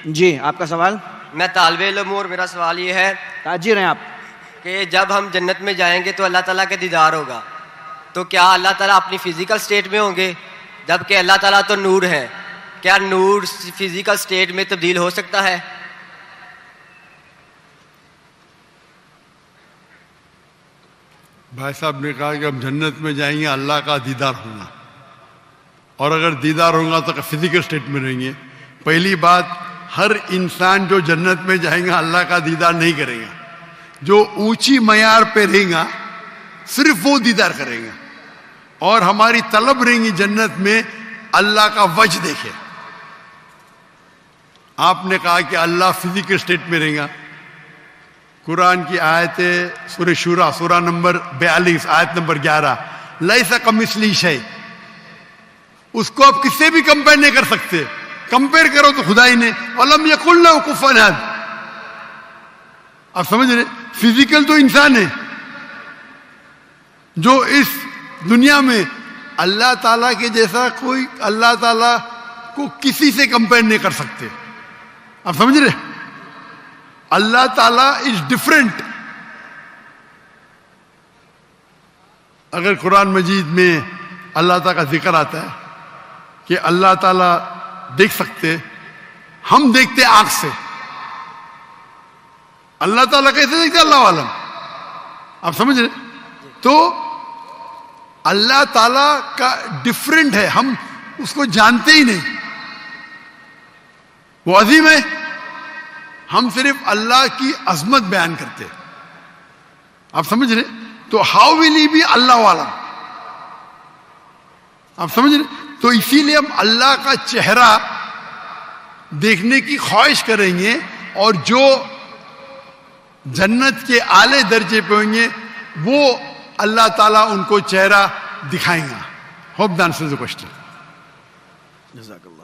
جی آپ کا سوال. میں طالب علم ہوں اور میرا سوال یہ ہے تاجر ہیں آپ. کہ جب ہم جنت میں جائیں گے تو اللہ تعالیٰ کا دیدار ہوگا، تو کیا اللہ تعالیٰ اپنی فزیکل سٹیٹ میں ہوں گے؟ جبکہ اللہ تعالیٰ تو نور ہے، کیا نور فزیکل سٹیٹ میں تبدیل ہو سکتا ہے؟ بھائی صاحب نے کہا کہ ہم جنت میں جائیں گے اللہ کا دیدار ہوگا، اور اگر دیدار ہوگا تو فزیکل اسٹیٹ میں رہیں گے. پہلی بات، ہر انسان جو جنت میں جائیں گا اللہ کا دیدار نہیں کرے گا. جو اونچی معیار پہ رہیں گا صرف وہ دیدار کریں گا، اور ہماری طلب رہیں گی جنت میں اللہ کا وجہ دیکھے. آپ نے کہا کہ اللہ فزیکل اسٹیٹ میں رہیں گا. قرآن کی آیت سورہ شورا سورہ نمبر 42 آیت نمبر 11، لیس کمثلہ شیء، اس کو آپ کس سے بھی کمپیئر نہیں کر سکتے. کمپیئر کرو تو خدا ہی نے، وَلَمْ يَكُنْ لَهُ كُفُوًا أَحَدٌ. آپ سمجھ رہے؟ فزیکل تو انسان ہے جو اس دنیا میں اللہ تعالیٰ کے جیسا کوئی اللہ تعالیٰ کو کسی سے کمپیئر نہیں کر سکتے. آپ سمجھ رہے؟ اللہ تعالیٰ از ڈفرینٹ. اگر قرآن مجید میں اللہ تعالیٰ کا ذکر آتا ہے کہ اللہ تعالیٰ دیکھ سکتے، ہم دیکھتے آنکھ سے، اللہ تعالیٰ کیسے دیکھتے اللہ عالم. آپ سمجھ رہے؟ تو اللہ تعالیٰ کا ڈفرینٹ ہے، ہم اس کو جانتے ہی نہیں. وہ عظیم ہے، ہم صرف اللہ کی عظمت بیان کرتے. آپ سمجھ رہے؟ تو ہاؤ ول ہی بی اللہ عالم. آپ سمجھ رہے؟ تو اسی لیے ہم اللہ کا چہرہ دیکھنے کی خواہش کریں گے، اور جو جنت کے اعلی درجے پہ ہوں گے وہ اللہ تعالیٰ ان کو چہرہ دکھائیں گا. Hope the answers the question. جزاک اللہ.